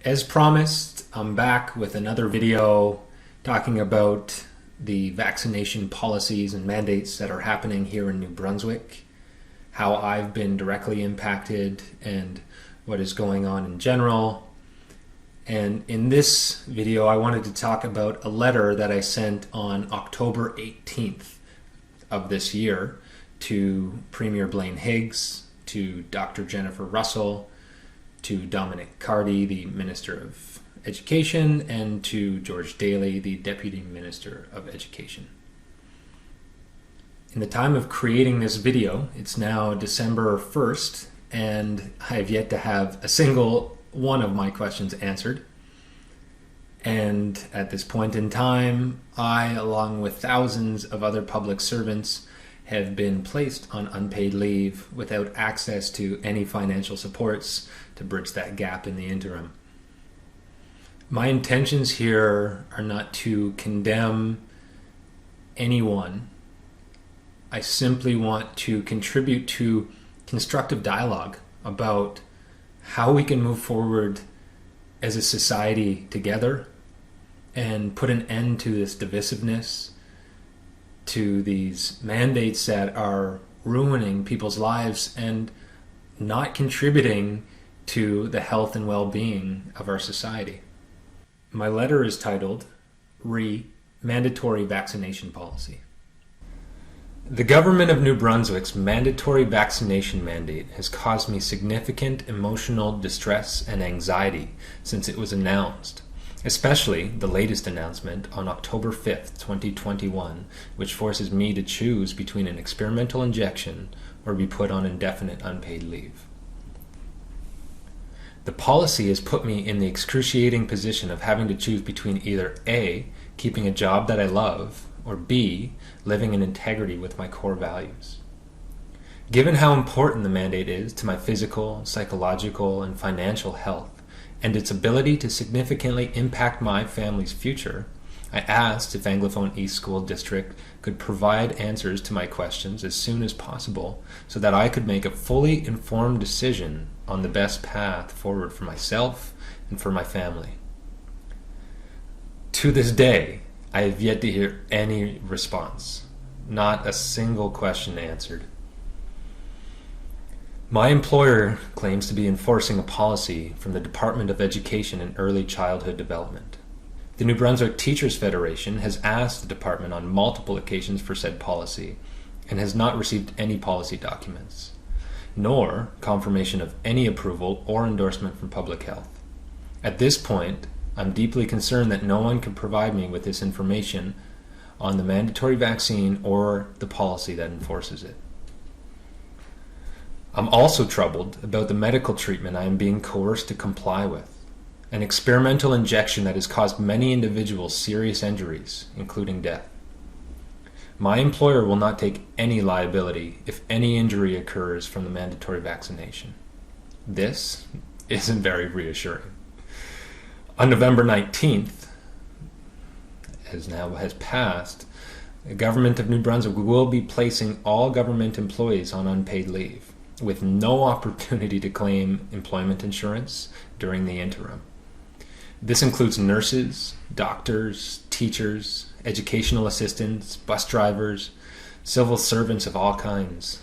As promised, I'm back with another video talking about the vaccination policies and mandates that are happening here in New Brunswick, how I've been directly impacted, and what is going on in general. And in this video, I wanted to talk about a letter that I sent on October 18th of this year to Premier Blaine Higgs, to Dr. Jennifer Russell, to Dominic Cardy, the Minister of Education, and to George Daly, the Deputy Minister of Education. In the time of creating this video, it's now December 1st, and I have yet to have a single one of my questions answered. And at this point in time, I, along with thousands of other public servants, have been placed on unpaid leave without access to any financial supports to bridge that gap in the interim. My intentions here are not to condemn anyone. I simply want to contribute to constructive dialogue about how we can move forward as a society together and put an end to this divisiveness, to these mandates that are ruining people's lives and not contributing to the health and well-being of our society. My letter is titled, Mandatory Vaccination Policy. The government of New Brunswick's mandatory vaccination mandate has caused me significant emotional distress and anxiety since it was announced, especially the latest announcement on October 5th, 2021, which forces me to choose between an experimental injection or be put on indefinite unpaid leave. The policy has put me in the excruciating position of having to choose between either A, keeping a job that I love, or B, living in integrity with my core values. Given how important the mandate is to my physical, psychological, and financial health, and its ability to significantly impact my family's future, I asked if Anglophone East School District could provide answers to my questions as soon as possible so that I could make a fully informed decision on the best path forward for myself and for my family. To this day, I have yet to hear any response, not a single question answered. My employer claims to be enforcing a policy from the Department of Education and Early Childhood Development. The New Brunswick Teachers Federation has asked the department on multiple occasions for said policy and has not received any policy documents, nor confirmation of any approval or endorsement from Public Health. At this point, I'm deeply concerned that no one can provide me with this information on the mandatory vaccine or the policy that enforces it. I'm also troubled about the medical treatment I am being coerced to comply with, an experimental injection that has caused many individuals serious injuries, including death. My employer will not take any liability if any injury occurs from the mandatory vaccination. This isn't very reassuring. On November 19th, as now has passed, the government of New Brunswick will be placing all government employees on unpaid leave, with no opportunity to claim employment insurance during the interim. This includes nurses, doctors, teachers, educational assistants, bus drivers, civil servants of all kinds.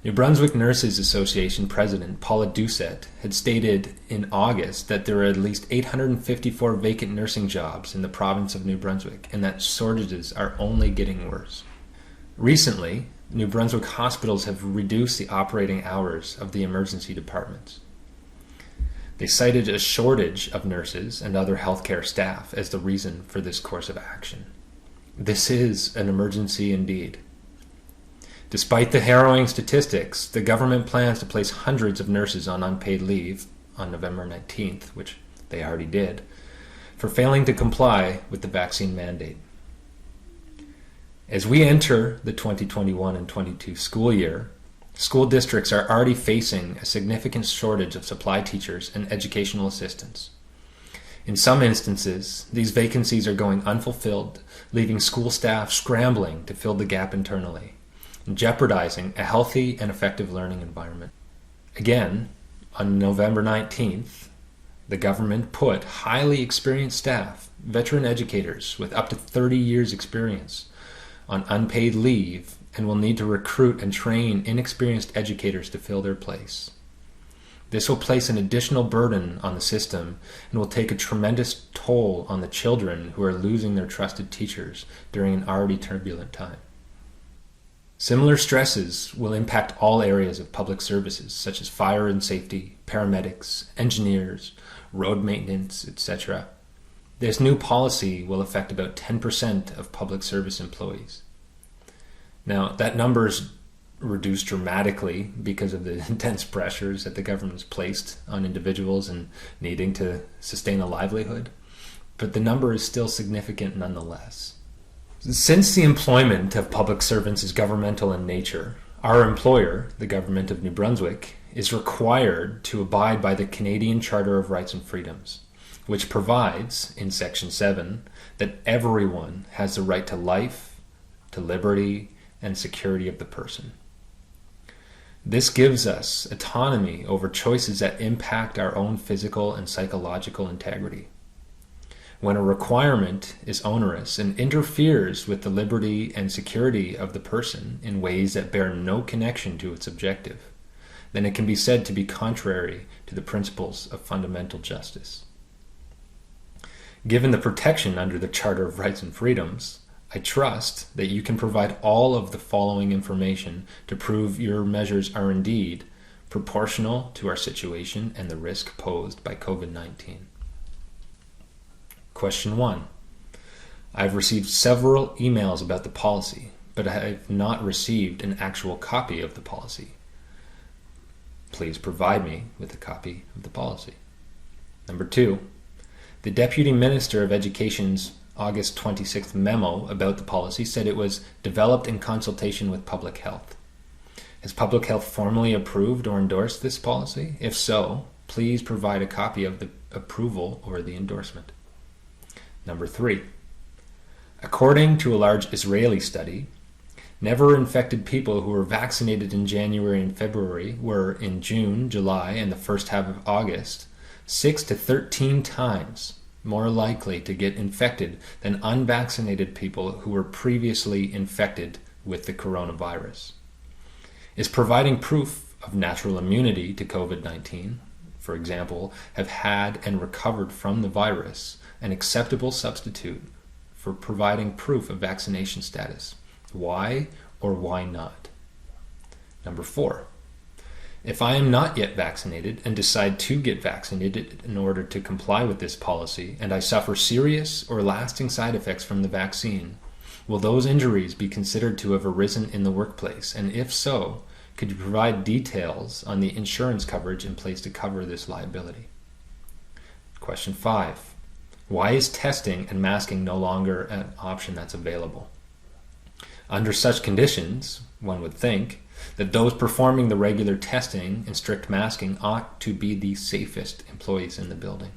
New Brunswick Nurses Association President Paula Doucette had stated in August that there are at least 854 vacant nursing jobs in the province of New Brunswick and that shortages are only getting worse. Recently, New Brunswick hospitals have reduced the operating hours of the emergency departments. They cited a shortage of nurses and other healthcare staff as the reason for this course of action. This is an emergency indeed. Despite the harrowing statistics, the government plans to place hundreds of nurses on unpaid leave on November 19th, which they already did, for failing to comply with the vaccine mandate. As we enter the 2021 and 22 school year, school districts are already facing a significant shortage of supply teachers and educational assistants. In some instances, these vacancies are going unfulfilled, leaving school staff scrambling to fill the gap internally, and jeopardizing a healthy and effective learning environment. Again, on November 19th, The government put highly experienced staff, veteran educators with up to 30 years experience, on unpaid leave and will need to recruit and train inexperienced educators to fill their place. This will place an additional burden on the system and will take a tremendous toll on the children who are losing their trusted teachers during an already turbulent time. Similar stresses will impact all areas of public services such as fire and safety, paramedics, engineers, road maintenance, etc. This new policy will affect about 10% of public service employees. Now, that number is reduced dramatically because of the intense pressures that the government has placed on individuals and needing to sustain a livelihood, but the number is still significant nonetheless. Since the employment of public servants is governmental in nature, our employer, the government of New Brunswick, is required to abide by the Canadian Charter of Rights and Freedoms, which provides, in Section 7, that everyone has the right to life, to liberty, and security of the person. This gives us autonomy over choices that impact our own physical and psychological integrity. When a requirement is onerous and interferes with the liberty and security of the person in ways that bear no connection to its objective, then it can be said to be contrary to the principles of fundamental justice. Given the protection under the Charter of Rights and Freedoms, I trust that you can provide all of the following information to prove your measures are indeed proportional to our situation and the risk posed by COVID-19. Question 1. I've received several emails about the policy, but I have not received an actual copy of the policy. Please provide me with a copy of the policy. Number 2. The Deputy Minister of Education's August 26th memo about the policy said it was developed in consultation with Public Health. Has Public Health formally approved or endorsed this policy? If so, please provide a copy of the approval or the endorsement. Number 3. According to a large Israeli study, never infected people who were vaccinated in January and February were in June, July, and the first half of August 6 to 13 times more likely to get infected than unvaccinated people who were previously infected with the coronavirus. Is providing proof of natural immunity to COVID-19, for example, have had and recovered from the virus, an acceptable substitute for providing proof of vaccination status? Why or why not? Number 4. If I am not yet vaccinated and decide to get vaccinated in order to comply with this policy, and I suffer serious or lasting side effects from the vaccine, will those injuries be considered to have arisen in the workplace? And if so, could you provide details on the insurance coverage in place to cover this liability? Question 5. Why is testing and masking no longer an option that's available? Under such conditions, one would think that those performing the regular testing and strict masking ought to be the safest employees in the building.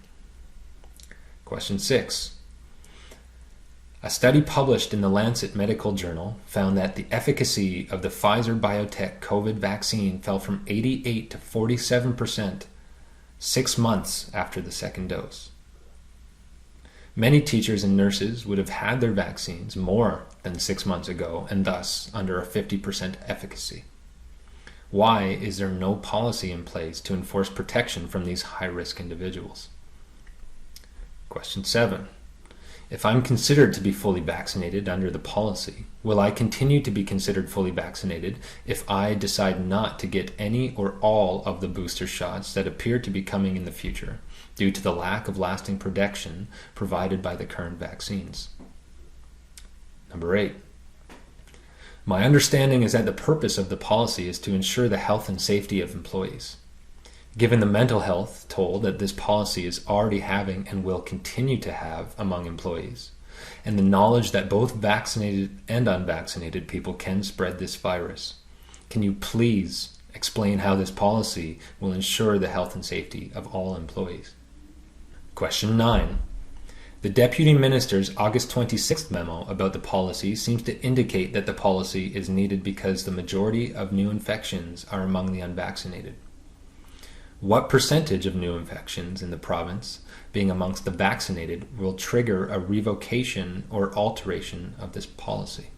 Question 6. A study published in the Lancet Medical Journal found that the efficacy of the Pfizer-BioNTech COVID vaccine fell from 88 to 47% 6 months after the second dose. Many teachers and nurses would have had their vaccines more than 6 months ago and thus under a 50% efficacy. Why is there no policy in place to enforce protection from these high-risk individuals? Question 7. If I'm considered to be fully vaccinated under the policy, will I continue to be considered fully vaccinated if I decide not to get any or all of the booster shots that appear to be coming in the future due to the lack of lasting protection provided by the current vaccines? Number 8. My understanding is that the purpose of the policy is to ensure the health and safety of employees. Given the mental health toll that this policy is already having and will continue to have among employees, and the knowledge that both vaccinated and unvaccinated people can spread this virus, can you please explain how this policy will ensure the health and safety of all employees? Question 9. The Deputy Minister's August 26th memo about the policy seems to indicate that the policy is needed because the majority of new infections are among the unvaccinated. What percentage of new infections in the province being amongst the vaccinated will trigger a revocation or alteration of this policy?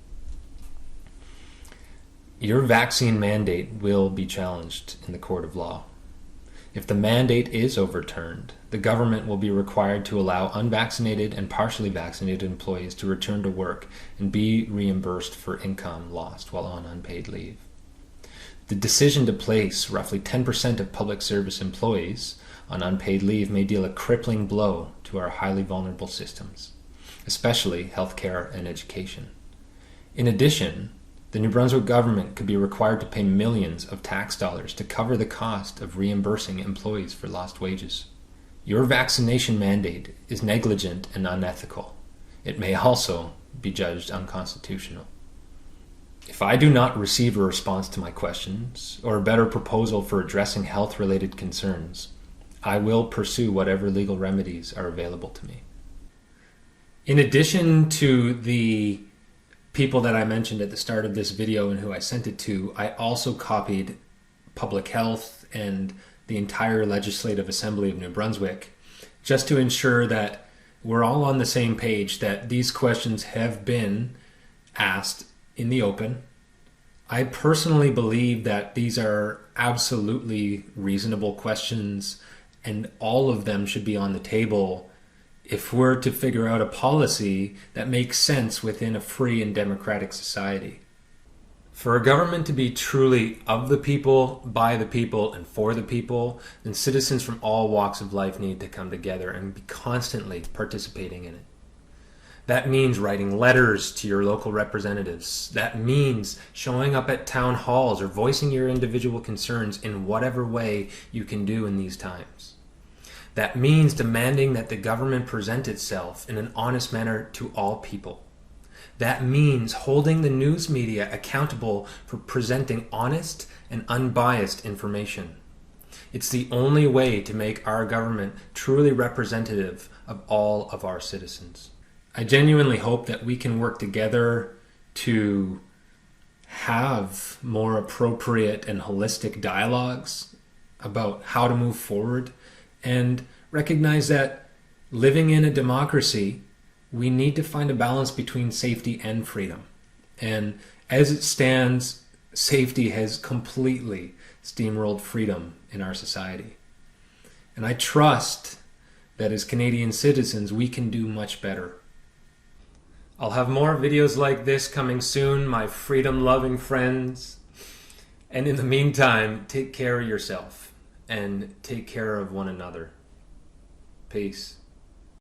Your vaccine mandate will be challenged in the court of law. If the mandate is overturned, the government will be required to allow unvaccinated and partially vaccinated employees to return to work and be reimbursed for income lost while on unpaid leave. The decision to place roughly 10% of public service employees on unpaid leave may deal a crippling blow to our highly vulnerable systems, especially healthcare and education. In addition, the New Brunswick government could be required to pay millions of tax dollars to cover the cost of reimbursing employees for lost wages. Your vaccination mandate is negligent and unethical. It may also be judged unconstitutional. If I do not receive a response to my questions or a better proposal for addressing health-related concerns, I will pursue whatever legal remedies are available to me. In addition to the people that I mentioned at the start of this video and who I sent it to, I also copied Public Health and the entire Legislative Assembly of New Brunswick just to ensure that we're all on the same page, that these questions have been asked in the open. I personally believe that these are absolutely reasonable questions and all of them should be on the table if we're to figure out a policy that makes sense within a free and democratic society. For a government to be truly of the people, by the people, and for the people, then citizens from all walks of life need to come together and be constantly participating in it. That means writing letters to your local representatives. That means showing up at town halls or voicing your individual concerns in whatever way you can do in these times. That means demanding that the government present itself in an honest manner to all people. That means holding the news media accountable for presenting honest and unbiased information. It's the only way to make our government truly representative of all of our citizens. I genuinely hope that we can work together to have more appropriate and holistic dialogues about how to move forward and recognize that living in a democracy, we need to find a balance between safety and freedom. And as it stands, safety has completely steamrolled freedom in our society. And I trust that as Canadian citizens, we can do much better. I'll have more videos like this coming soon, my freedom-loving friends. And in the meantime, take care of yourself and take care of one another. Peace.